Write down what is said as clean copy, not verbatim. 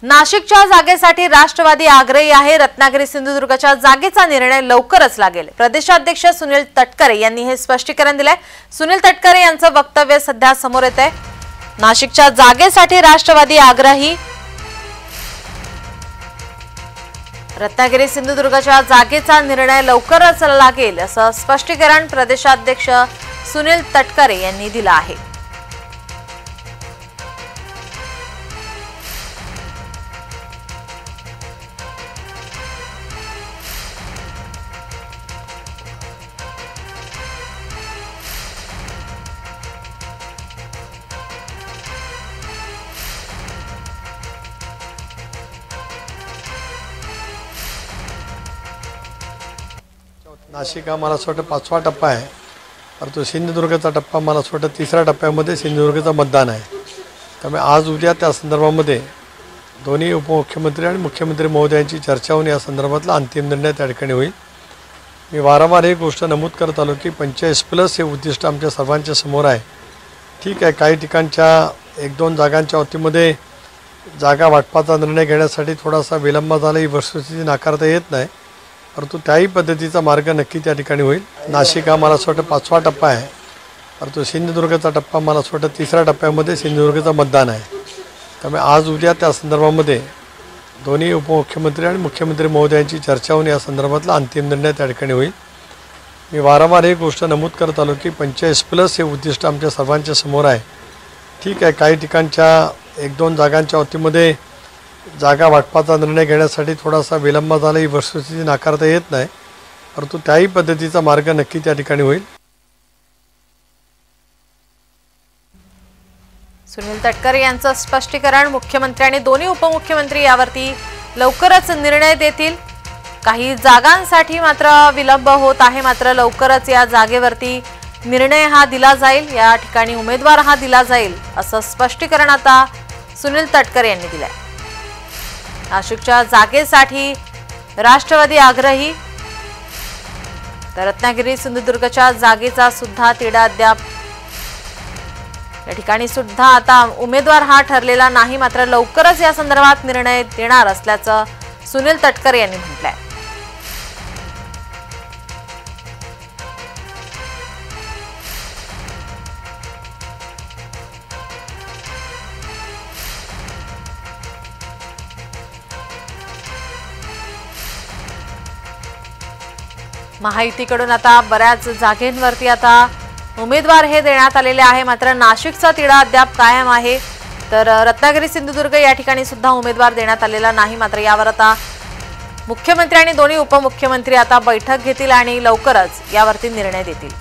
नाशिकच्या जागेसाठी राष्ट्रवादी आग्रही आहे। रत्नागिरी सिंधुदुर्गच्या जागेचा निर्णय लवकरच लागेल। प्रदेशाध्यक्ष सुनील तटकरे यांनी हे स्पष्टीकरण दिले। सुनील तटकरे यांचं वक्तव्य सध्या समोर येत आहे। नाशिकच्या जागेसाठी राष्ट्रवादी आग्रही, रत्नागिरी सिंधुदुर्गच्या जागेचा निर्णय लवकरच लागेल असं स्पष्टीकरण प्रदेशाध्यक्ष सुनील तटकरे यांनी दिलं आहे। नाशिक हा मला असं वाटतं 5वा टप्पा आहे, परंतु सिंधुदुर्गचा टप्पा मला असं वाटतं 3ऱ्या टप्प्यामध्ये सिंधुदुर्गचं मतदान आहे। त्यामुळे आज उद्या त्या संदर्भामध्ये दोन्ही उपमुख्यमंत्री आणि मुख्यमंत्री महोदयांची चर्चा होऊन या संदर्भातला अंतिम निर्णय त्या ठिकाणी होईल। मी वारंवार ही गोष्ट नमूद करत आलो की 45+ हे उद्दिष्ट आमच्या सर्वांच्या समोर आहे। ठीक आहे, काही ठिकाणच्या 1-2 जागांच्या बाबतीमध्ये जागा वाटपाचा निर्णय घेण्यासाठी थोडासा विलंब झाला, ही वस्तुस्थिती नाकारता येत नाही, परंतु त्याही पद्धतीचा मार्ग नक्की त्या ठिकाणी होईल। नाशिक हा मला असं वाटतं 5वा टप्पा आहे, परंतु सिंधुदुर्गचा टप्पा मला असं वाटतं 3ऱ्या टप्प्यामध्ये सिंधुदुर्गचं मतदान आहे। त्यामुळे आज उद्या त्या संदर्भामध्ये दोन्ही उपमुख्यमंत्री आणि मुख्यमंत्री महोदयांची चर्चा होऊन या संदर्भातला अंतिम निर्णय त्या ठिकाणी होईल। मी वारंवार ही गोष्ट नमूद करत आलो की 45+ हे उद्दिष्ट आमच्या सर्वांच्या समोर आहे। ठीक आहे, काही ठिकाणच्या 1-2 जागांच्या बाबतीमध्ये जागा वाटपाचा निर्णय घेण्यासाठी थोडासा विलंब झाला, ही वस्तुस्थिती नाकारता येत नाही, परंतु त्याही पद्धतीचा मार्ग नक्की त्या ठिकाणी होईल। सुनील तटकरे यांचं स्पष्टीकरण। मुख्यमंत्री आणि दोन्ही उपमुख्यमंत्री यावरती लवकरच निर्णय देतील। काही जागांसाठी मात्र विलंब होत आहे, मात्र लवकरच या जागेवरती निर्णय हा दिला जाईल, या ठिकाणी उमेदवार हा दिला जाईल असं स्पष्टीकरण आता सुनील तटकरे यांनी दिलंय। नाशिकच्या जागेसाठी राष्ट्रवादी आग्रही, तर रत्नागिरी सिंधुदुर्गच्या जागेचा सुद्धा तिढा अद्याप या ठिकाणी सुद्धा आता उमेदवार हा ठरलेला नाही, मात्र लवकरच या संदर्भात निर्णय देणार असल्याचं सुनील तटकरे यांनी म्हटलंय। महायुतीकडून आता बऱ्याच जागेंवरती आता उमेदवार हे देण्यात आलेले आहे, मात्र नाशिकचा तिढा अद्याप कायम आहे। तर रत्नागिरी सिंधुदुर्ग या ठिकाणी सुद्धा उमेदवार देण्यात आलेला नाही, मात्र यावर आता मुख्यमंत्री आणि दोन्ही उपमुख्यमंत्री आता बैठक घेतील आणि लवकरच यावरती निर्णय देतील।